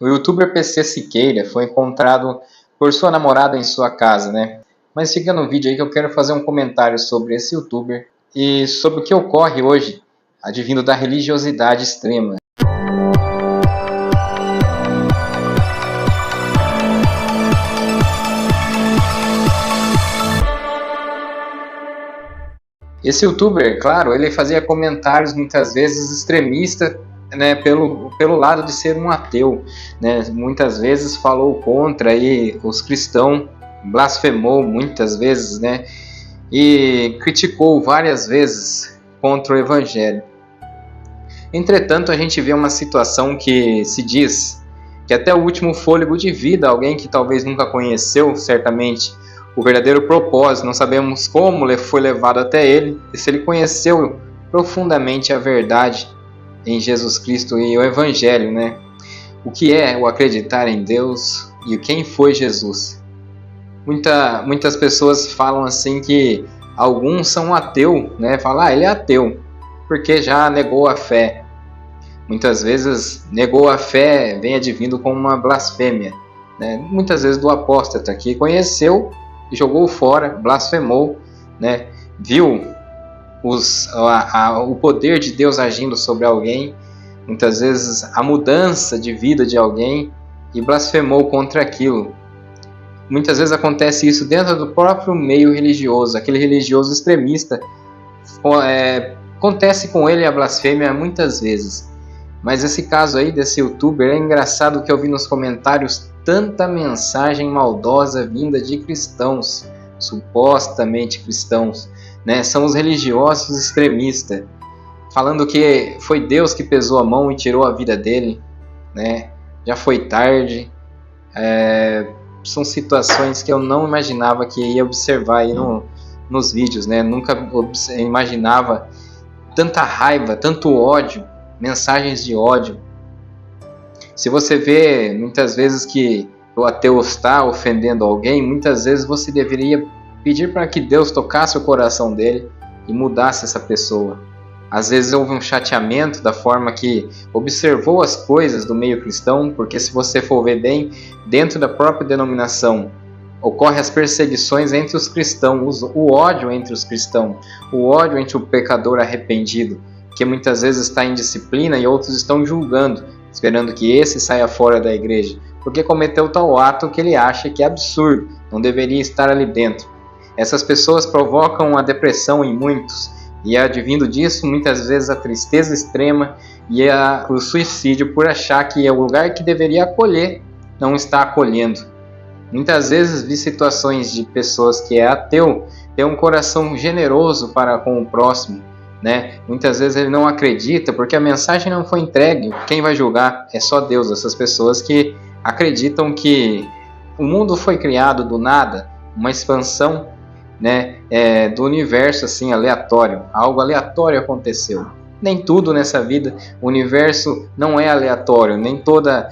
O youtuber PC Siqueira foi encontrado por sua namorada em sua casa, né? Mas fica no vídeo aí que eu quero fazer um comentário sobre esse youtuber e sobre o que ocorre hoje, advindo da religiosidade extrema. Esse youtuber, claro, ele fazia comentários muitas vezes extremistas, né, pelo lado de ser um ateu, né? Muitas vezes falou contra aí os cristãos, blasfemou muitas vezes, né? E criticou várias vezes contra o evangelho. Entretanto, a gente vê uma situação que se diz que até o último fôlego de vida, alguém que talvez nunca conheceu, certamente, o verdadeiro propósito, não sabemos como foi levado até ele, e se ele conheceu profundamente a verdade em Jesus Cristo e o Evangelho, né? O que é o acreditar em Deus e quem foi Jesus. Muitas pessoas falam assim que alguns são ateus, né? Falam, ele é ateu, porque já negou a fé. Muitas vezes, negou a fé vem advindo como uma blasfêmia, né? Muitas vezes do apóstata, que conheceu, jogou fora, blasfemou, né? Viu o poder de Deus agindo sobre alguém, muitas vezes a mudança de vida de alguém, e blasfemou contra aquilo. Muitas vezes acontece isso dentro do próprio meio religioso, aquele religioso extremista, acontece com ele a blasfêmia muitas vezes. Mas esse caso aí desse youtuber é engraçado, que eu vi nos comentários tanta mensagem maldosa vinda de cristãos, supostamente cristãos, né? São os religiosos extremistas, falando que foi Deus que pesou a mão e tirou a vida dele, né? Já foi tarde. São situações que eu não imaginava que ia observar aí nos vídeos, né? Nunca imaginava tanta raiva, tanto ódio, mensagens de ódio. Se você vê muitas vezes que o ateu está ofendendo alguém, muitas vezes você deveria pedir para que Deus tocasse o coração dele e mudasse essa pessoa. Às vezes houve um chateamento da forma que observou as coisas do meio cristão, porque se você for ver bem, dentro da própria denominação, ocorrem as perseguições entre os cristãos, o ódio entre os cristãos, o ódio entre o pecador arrependido, que muitas vezes está em disciplina e outros estão julgando, esperando que esse saia fora da igreja, porque cometeu tal ato que ele acha que é absurdo, não deveria estar ali dentro. Essas pessoas provocam a depressão em muitos, e advindo disso, muitas vezes a tristeza extrema e o suicídio, por achar que é o lugar que deveria acolher, não está acolhendo. Muitas vezes vi situações de pessoas que é ateu, ter um coração generoso para com o próximo, né? Muitas vezes ele não acredita porque a mensagem não foi entregue. Quem vai julgar é só Deus. Essas pessoas que acreditam que o mundo foi criado do nada, uma expansão, né, do universo assim, aleatório. Algo aleatório aconteceu. Nem tudo nessa vida, o universo não é aleatório, nem toda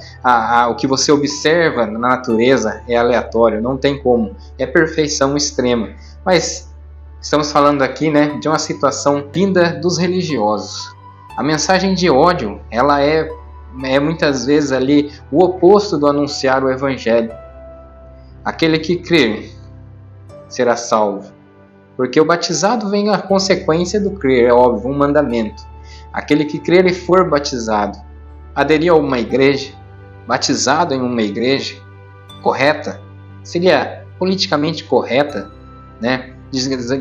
o que você observa na natureza é aleatório, não tem como, é perfeição extrema. Mas estamos falando aqui, né, de uma situação vinda dos religiosos. A mensagem de ódio, ela é muitas vezes ali o oposto do anunciar o evangelho. Aquele que crer será salvo, porque o batizado vem a consequência do crer, é óbvio, um mandamento. Aquele que crer e for batizado, aderir a uma igreja, batizado em uma igreja correta, seria politicamente correta, né?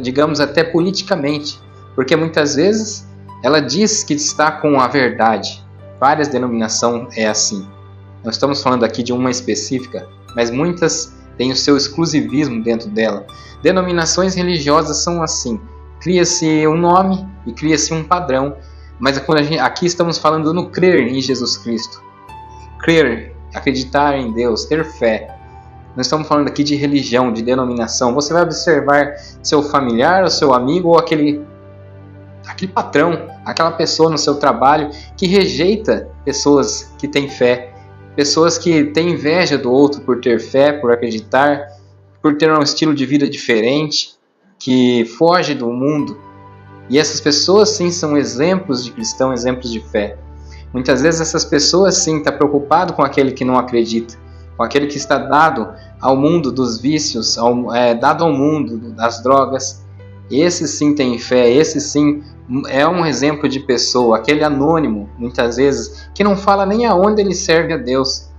Digamos até politicamente, porque muitas vezes ela diz que está com a verdade. Várias denominações é assim. Não estamos falando aqui de uma específica, mas muitas têm o seu exclusivismo dentro dela. Denominações religiosas são assim. Cria-se um nome e cria-se um padrão, mas aqui estamos falando no crer em Jesus Cristo. Crer, acreditar em Deus, ter fé. Nós estamos falando aqui de religião, de denominação. Você vai observar seu familiar, o seu amigo ou aquele patrão, aquela pessoa no seu trabalho que rejeita pessoas que têm fé, pessoas que têm inveja do outro por ter fé, por acreditar, por ter um estilo de vida diferente, que foge do mundo. E essas pessoas sim são exemplos de cristão, exemplos de fé. Muitas vezes essas pessoas sim estão preocupadas com aquele que não acredita, com aquele que está dado ao mundo dos vícios, dado ao mundo das drogas. Esse sim tem fé, esse sim é um exemplo de pessoa, aquele anônimo, muitas vezes, que não fala nem aonde ele serve a Deus,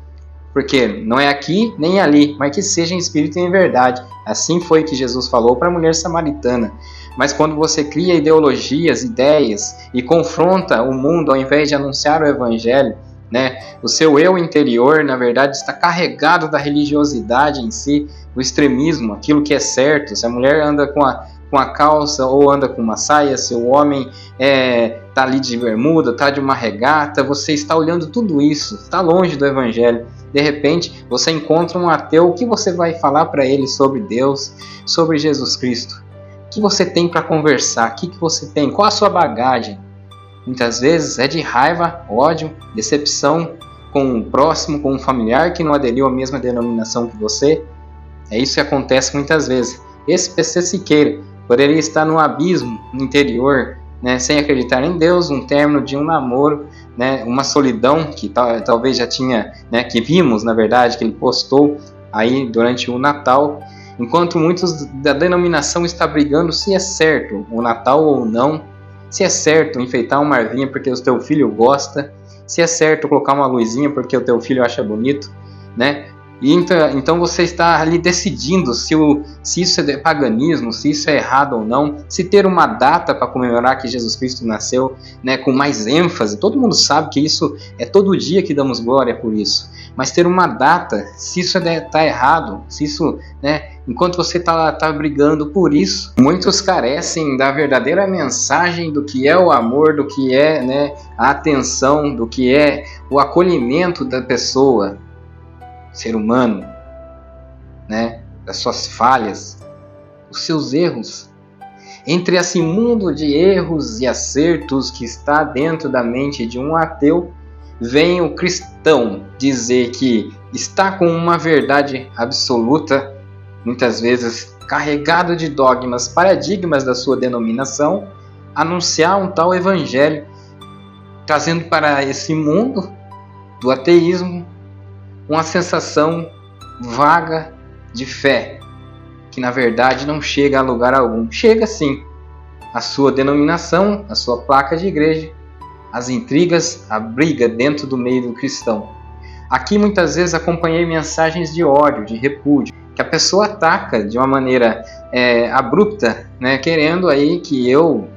porque não é aqui nem ali, mas que seja em espírito e em verdade. Assim foi que Jesus falou para a mulher samaritana. Mas quando você cria ideologias, ideias e confronta o mundo ao invés de anunciar o evangelho, né, o seu eu interior, na verdade, está carregado da religiosidade em si, do extremismo, aquilo que é certo. Se a mulher anda com a calça ou anda com uma saia, se o homem está ali de bermuda, está de uma regata, você está olhando tudo isso, está longe do evangelho. De repente, você encontra um ateu, o que você vai falar para ele sobre Deus, sobre Jesus Cristo? O que você tem para conversar? O que você tem? Qual a sua bagagem? Muitas vezes é de raiva, ódio, decepção com o próximo, com um familiar que não aderiu à mesma denominação que você. É isso que acontece muitas vezes. Esse PC Siqueira poderia estar num abismo interior, né, sem acreditar em Deus, um término de um namoro, né, uma solidão que talvez já tinha, né, que vimos, na verdade, que ele postou aí durante o Natal, enquanto muitos da denominação estão brigando se é certo o Natal ou não, se é certo enfeitar uma arvinha porque o teu filho gosta, se é certo colocar uma luzinha porque o teu filho acha bonito, né? E então você está ali decidindo se isso é paganismo, se isso é errado ou não, se ter uma data para comemorar que Jesus Cristo nasceu, né, com mais ênfase. Todo mundo sabe que isso é todo dia que damos glória por isso. Mas ter uma data, se isso está errado, se isso, né, enquanto você está brigando por isso, muitos carecem da verdadeira mensagem do que é o amor, do que é, né, a atenção, do que é o acolhimento da pessoa, ser humano, né, das suas falhas, os seus erros. Entre esse mundo de erros e acertos que está dentro da mente de um ateu, vem o cristão dizer que está com uma verdade absoluta, muitas vezes carregado de dogmas, paradigmas da sua denominação, anunciar um tal evangelho, trazendo para esse mundo do ateísmo uma sensação vaga de fé, que na verdade não chega a lugar algum. Chega sim a sua denominação, a sua placa de igreja, as intrigas, a briga dentro do meio do cristão. Aqui muitas vezes acompanhei mensagens de ódio, de repúdio, que a pessoa ataca de uma maneira abrupta, né, querendo aí que eu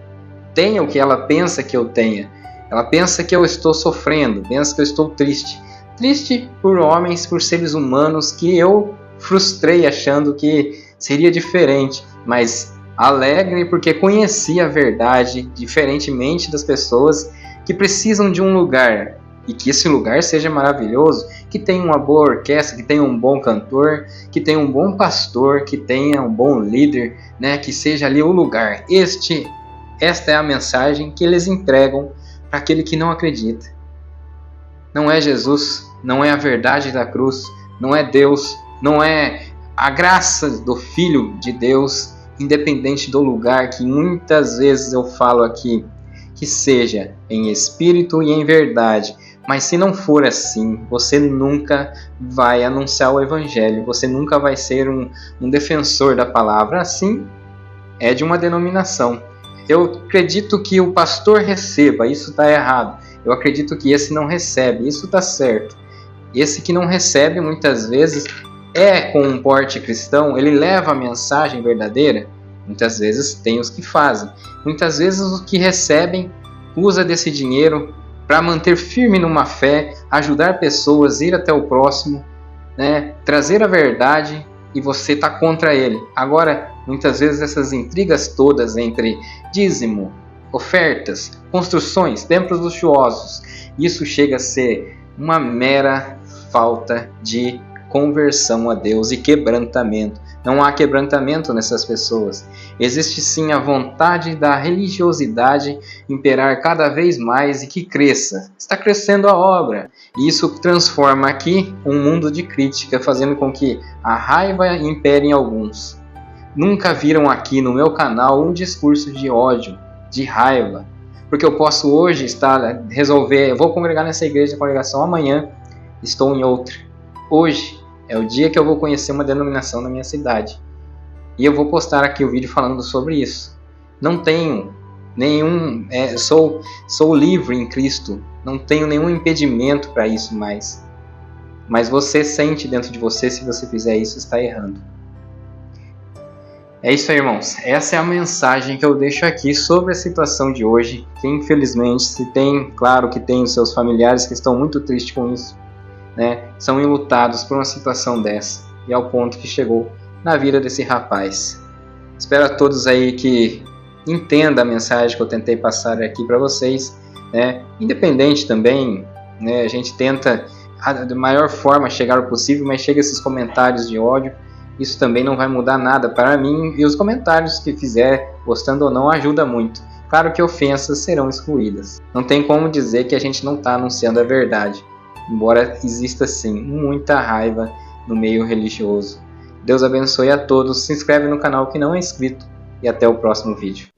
tenha o que ela pensa que eu tenha. Ela pensa que eu estou sofrendo, pensa que eu estou triste. Triste por homens, por seres humanos que eu frustrei achando que seria diferente, mas alegre porque conheci a verdade, diferentemente das pessoas que precisam de um lugar, e que esse lugar seja maravilhoso, que tenha uma boa orquestra, que tenha um bom cantor, que tenha um bom pastor, que tenha um bom líder, né, que seja ali o lugar. Esta é a mensagem que eles entregam para aquele que não acredita. Não é Jesus, não é a verdade da cruz, não é Deus, não é a graça do Filho de Deus, independente do lugar que muitas vezes eu falo aqui, que seja em espírito e em verdade. Mas se não for assim, você nunca vai anunciar o evangelho, você nunca vai ser um defensor da palavra. Assim é de uma denominação. Eu acredito que o pastor receba, isso está errado. Eu acredito que esse não recebe, isso está certo. Esse que não recebe, muitas vezes, com um porte cristão, ele leva a mensagem verdadeira. Muitas vezes tem os que fazem. Muitas vezes os que recebem usa desse dinheiro para manter firme numa fé, ajudar pessoas, ir até o próximo, né, trazer a verdade, e você está contra ele. Agora, muitas vezes essas intrigas todas entre dízimo, ofertas, construções, templos luxuosos, isso chega a ser uma mera falta de conversão a Deus e quebrantamento. Não há quebrantamento nessas pessoas. Existe sim a vontade da religiosidade imperar cada vez mais e que cresça. Está crescendo a obra. E isso transforma aqui um mundo de crítica, fazendo com que a raiva impere em alguns. Nunca viram aqui no meu canal um discurso de ódio, de raiva. porque eu posso hoje resolver, eu vou congregar nessa igreja de congregação, amanhã estou em outra. Hoje é o dia que eu vou conhecer uma denominação na minha cidade. E eu vou postar aqui o vídeo falando sobre isso. Não tenho nenhum... sou livre em Cristo. Não tenho nenhum impedimento para isso mais. Mas você sente dentro de você, se você fizer isso, está errando. É isso aí, irmãos. Essa é a mensagem que eu deixo aqui sobre a situação de hoje. Que infelizmente, claro que tem os seus familiares que estão muito tristes com isso, né? São enlutados por uma situação dessa. E ao ponto que chegou na vida desse rapaz. Espero a todos aí que entendam a mensagem que eu tentei passar aqui para vocês, né? Independente também, né? A gente tenta da maior forma chegar o possível, mas chega esses comentários de ódio, isso também não vai mudar nada para mim, e os comentários que fizer, gostando ou não, ajuda muito. Claro que ofensas serão excluídas. Não tem como dizer que a gente não está anunciando a verdade, embora exista sim muita raiva no meio religioso. Deus abençoe a todos, se inscreve no canal que não é inscrito e até o próximo vídeo.